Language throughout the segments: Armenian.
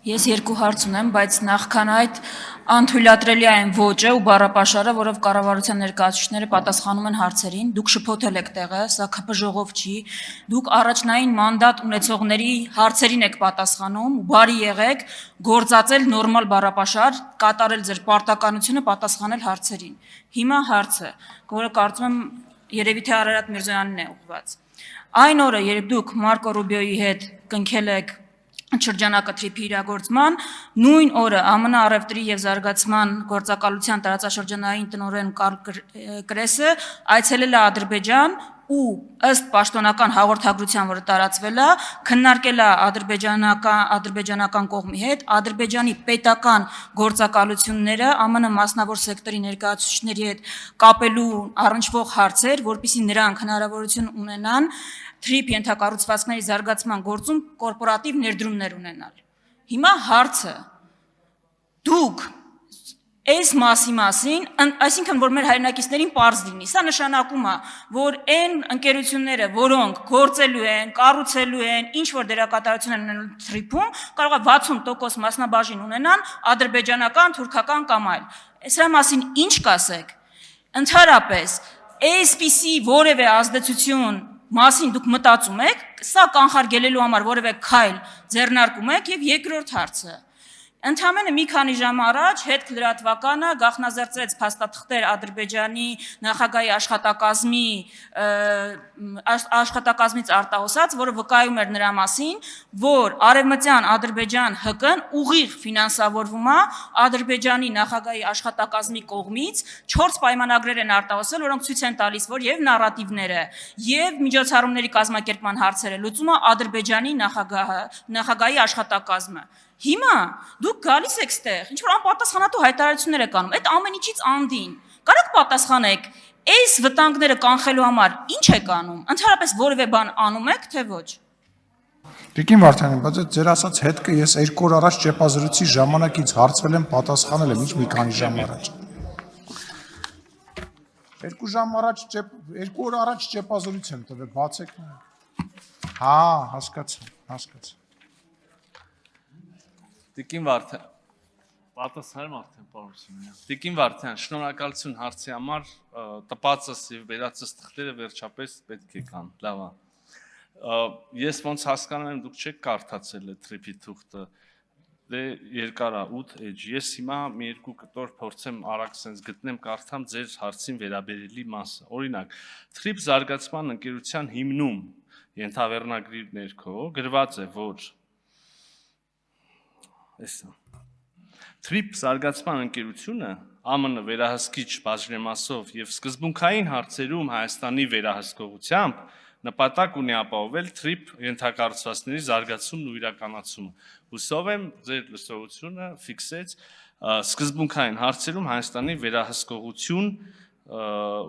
Ես երկու հարց ունեմ, բայց նախքան այդ անթույլատրելի այն ոճը ու բառապաշարը, որով կառավարության ներկայացուցիչները պատասխանում են հարցերին, դուք շփոթել եք տեղը, սա ՔՊ ժողով չի, դուք առաջնային մանդատ ունեցողների հարցերին եք պատասխանում, բարի եղեք, գործածել նորմալ բառապաշար, կատարել ձեր պարտականությունը, պատասխանել հարցերին։ Հիմա հարցը, որը կարծում եմ երևի թե Արարատ Միրզոյանին է ուղղված։ Այն օրը, երբ դուք Մարկո Ռուբիոյի հետ կնքել եք շրջանակը թրիփի իրագործման, նույն օրը ԱՄՆ առևտրի եւ զարգացման գործակալության տարածաշրջանային տնօրեն Կարլ Կրեսը այցելել է Ադրբեջան ու ըստ պաշտոնական հաղորդագրության, որը տարածվել է, քննարկել է ադրբեջանական կողմի հետ Ադրբեջանի պետական գործակալությունները ԱՄՆ մասնավոր սեկտորի ներկայացուցիչների հետ կապելու առնչվող հարցեր, որպեսզի նրանք հնարավորություն ունենան թրիփ ենթակառուցվածքների զարգացման գործում կորպորատիվ ներդրումներ ունենալ։ Հիմա հարցը, դուք այս մասին, այսինքն, որ մեր հայրենակիցներին պարզ լինի, սա նշանակում է, որ այն ընկերությունները, որոնք գործելու են, կառուցելու են, ինչ-որ դերակատարություն են ունենում թրիփում, կարող է 60% մասնաբաժին ունենան ադրբեջանական, թուրքական կամ այլ։ Սրա մասին ինչ կասեք։ Ընդհանրապես, այսպիսի որևէ ազդեցություն մասին դուք մտածում եք, սա կանխարգելելու համար որևէ քայլ ձեռնարկում եք, եւ երկրորդ հարցը։ Ընդամենը մի քանի ժամ առաջ հետքլրատվականը գաղտնազերծեց փաստաթղթեր Ադրբեջանի նախագահի աշխատակազմից արտահոսած, որը վկայում էր նրա մասին, որ արևմտյան Ադրբեջան ՀԿ-ն ուղիղ ֆինանսավորվում է Ադրբեջանի նախագահի աշխատակազմի կողմից 4 պայմանագրեր են արտահոսել, որոնք ցույց են տալիս, որ եւ նարատիվները, եւ միջոցառումների կազմակերպման հարցերը լուծում է Ադրբեջանի նախագահի աշխատակազմը։ Հիմա դուք գալիս եք ստեղ, ինչ որ անպատասխանատու հայտարարություններ եք անում, այդ ամեն ինչից անդին։ Կարո՞ղ պատասխանեք, այս վտանգները կանխելու համար ինչ եք անում, ընդհանրապես որևէ բան անում եք, թե ոչ։ Տիկին Վարդանյան, բայց այդ ձեր ասած հետքը ես 2 օր առաջ ճեպազրույցի ժամանակից հարցվել եմ, պատասխանել եմ, ինչ մի քանի ժամ առաջ։ 2 օր առաջ ճեպազրույց եմ տվել, բացեք։ Հա, հասկացա։ Տիկին Վարդան, պատասխանում արդեն պարոն Սիմոնյան։ Տիկին Վարդան, շնորհակալություն հարցի համար, տպածս եւ վերածս թղթերը վերջապես պետք է կան, լավ է։ Ես ոնց հասկանում եմ, դուք չեք կարդացել այդ թրիփի թուղթը, դե երկար է 8 էջ։ Ես հիմա մի երկու կտոր փորձեմ արագ sense գտնեմ, կարդամ ձեր հարցին վերաբերելի մասը։ Օրինակ, թրիփ զարգացման ընկերության հիմնում ենթավերնագրի ներքո գրված է, որ Թրիփ զարգացման ընկերությունը ԱՄՆ վերահսկիչ բաժնեմասով եւ սկզբունքային հարցերում Հայաստանի վերահսկողությամբ նպատակ ունի ապահովել թրիփ ենթակառուցվածքների զարգացումն ու իրականացումը։ Հուսով եմ ձեր լսողությունը ֆիքսեց սկզբունքային հարցերում Հայաստանի վերահսկողություն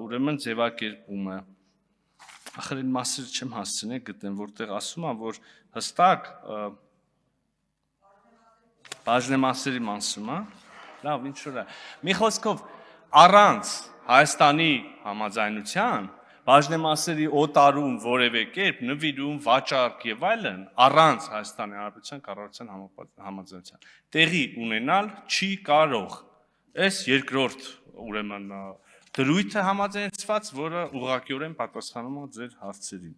ուրեմն ձևակերպումը։ Ախր այն մասը չեմ հասցնել գտնեմ, որտեղ ասում եմ, որ հստակ բաժնեմասերի մասում, լավ, ինչ որ է։ Մի խոսքով առանց Հայաստանի համաձայնության բաժնեմասերի օտարում որևէ կերպ նվիրում, վաճառք եւ այլն առանց Հայաստանի Հանրապետության կառավարության համաձայնության տեղի ունենալ չի կարող։ Այս երկրորդ ուրեմն դրույթը համաձայնեցված, որը ուղղակիորեն պատասխանում է ձեր հարցերին։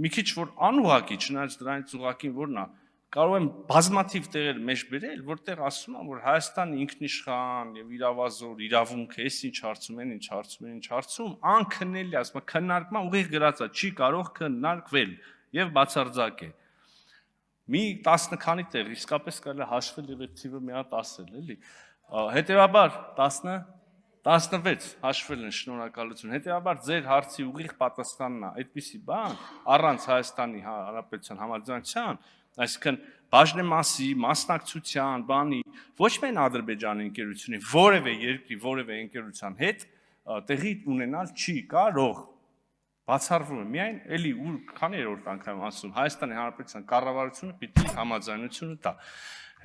Մի քիչ որ անուղղակի, չնայած դրանից ուղղակին որն է, կարող եմ բազմաթիվ տեղեր մեջ բերել, որտեղ ասում եմ, որ Հայաստանը ինքնիշխան եւ իրավազոր, իրավունք է, ինչ հարցում, անքննելի, ասում եմ, քննարկման ուղիղ գրած է, չի կարող քննարկվել եւ բացարձակ է։ Մի 10 քանի տեղ իսկապես կարելի է հաշվել եւ այդ թիվը մի հատ ասել, էլի։ Հետեւաբար 16 հաշվել են, շնորհակալություն։ Հետեւաբար ձեր հարցի ուղիղ պատասխանն է այդպիսի բան, առանց Հայաստանի Հանրապետության համաձայնության, այսինքն բաժնեմասի, մասնակցության, բանի, ոչ միայն Ադրբեջանի ընկերությունի, որևէ երկրի, որևէ ընկերության հետ տեղի ունենալ չի կարող։ Բացառվում է միայն, էլի քանի երրորդ անգամ ասում, Հայաստանի Հանրապետության կառավարությունը պիտի համաձայնությունը տա։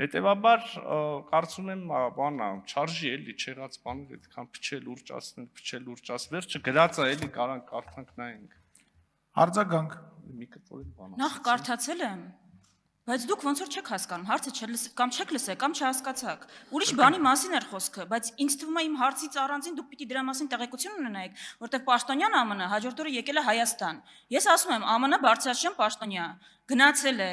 Հետևաբար կարծում եմ, բանա, չարժի էլի չեղած բաներ այդքան փչել, ուռճ վերջը գրած է էլի կարդանք նայենք։ Արձագանք։ Մի կտոր բան։ Նախ կարդացել եմ, Բայց դուք ոնց որ չեք հասկանում, հարցը կամ չեք լսել, կամ չհասկացաք։ Ուրիշ բանի մասին էր խոսքը, բայց ինձ թվում է իմ հարցից առանձին դուք պիտի դրա մասին տեղեկություն ունենայիք, որտեղ Պաշտոնյան ԱՄՆ հաջորդ օրը եկել է Հայաստան։ Ես ասում եմ, ԱՄՆ բարձրաստիճան պաշտոնյա գնացել է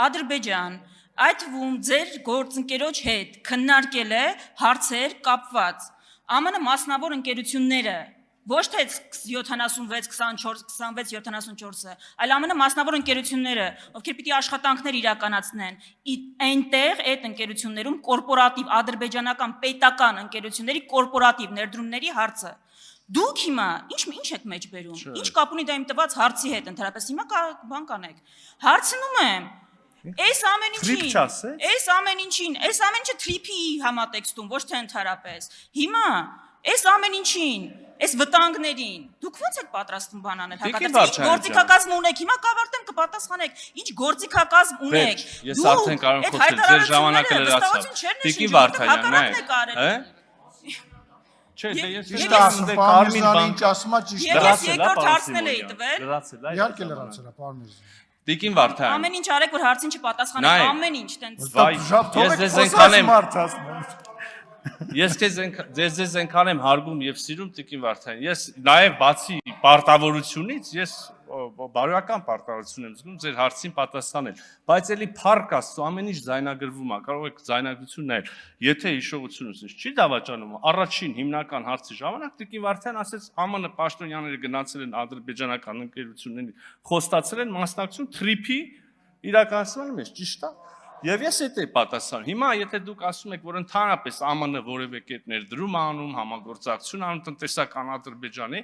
Ադրբեջան, այդ թվում ձեր գործընկերոջ հետ քննարկել է հարցեր կապված։ ԱՄՆ մասնավոր ընկերությունները ոչ թե 76, 24, 26, 74-ը, այլ ԱՄՆ մասնավոր ընկերությունները, ովքեր պիտի աշխատանքներ իրականացնեն, այնտեղ այդ ընկերություններում կորպորատիվ ադրբեջանական պետական ընկերությունների կորպորատիվ ներդրումների հարցը։ Դուք հիմա ինչ եք մեջ բերում։ Ինչ կապ ունի դա իմ տված հարցի հետ ընդհանրապես հիմա բան կանեք։ Հարցնում եմ Այս ամեն ինչին, այս ամեն ինչը թրիփի համատեքստում, ոչ թե ընդհանրապես։ Հիմա այս ամեն ինչին, այս վտանգներին, դուք ո՞նց եք պատրաստվում բան անել հակադարձ։ Ինչ գործիքակազմ ունեք, հիմա կավարտեմ կպատասխանեք։ Ինչ գործիքակազմ ունեք։ Ես արդեն կարող եմ խոսել, ձեր ժամանակը լրացավ։ Տիկին Վարդանյանն, Չէ, դե ես ասում Պարմիրզյանը ինչ ասում է ճիշտ է։ Ես երկրորդ հարցն էլ էի տվել։ Իհարկե լրացել է Պարմիրզյանը։ Տիկին Վարդան։ Ամեն ինչ արեք, որ հարցին չպատասխանեք, ամեն ինչ տենց։ Ես ձեզ այնքան եմ Ես ձեզ այնքան եմ հարգում եւ սիրում Տիկին Վարդան։ Ես նաեւ բացի պարտավորությունից, ես բարոյական պարտավորություն եմ զգում ձեր հարցին պատասխանել, բայց էլի փառք Աստծո, ամեն ինչ ձայնագրվում է, կարող եք ձայնագրություն նայել։ Եթե հիշողություն ունես, չի դավաճանում, առաջին հիմնական հարցի ժամանակ Տիկին Վարդան ասեց ԱՄՆ պաշտոնյաները գնացել են ադրբեջանական ընկերությունների, խոստացել են մասնակցություն թրիփի իրականացման մեջ, ճիշտ է։ Եվ ես այդ էի պատասխանում։ Հիմա եթե դուք ասում եք, որ ընդհանրապես ԱՄՆ որևէ կերպ ներդրում անում, համագործակցություն անում տնտեսական Ադրբեջանի,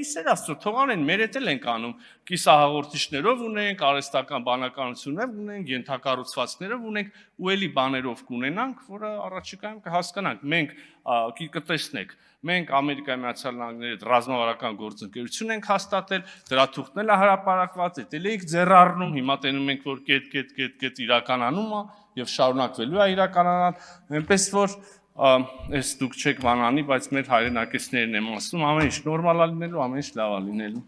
իսեր Աստծո, թող անեն, մեր հետ էլ ենք անում, կիսահաղորդիչներով ունենք, արհեստական բանականություններով ունենք, ենթակառուցվածքներով ունենք, ու էլի բաներով կունենանք, որը առաջիկայում կհասկանանք։ Մենք կտեսնեք, մենք Ամերիկայի Միացյալ Նահանգների հետ ռազմավարական գործընկերություն ենք հաստատել, դրա թուղթն էլ հրապարակված է, դել ենք ձեռառնում, հիմա տենում ենք, որ կետ իրականանում է եւ շարունակվելու է իրականանալ, այնպես որ այս դուք չեք բանանի, բայց մեր հայրենակիցներն եմ ասում, ամեն ինչ նորմալ է լինելու, ամեն ինչ լավ է լինելու։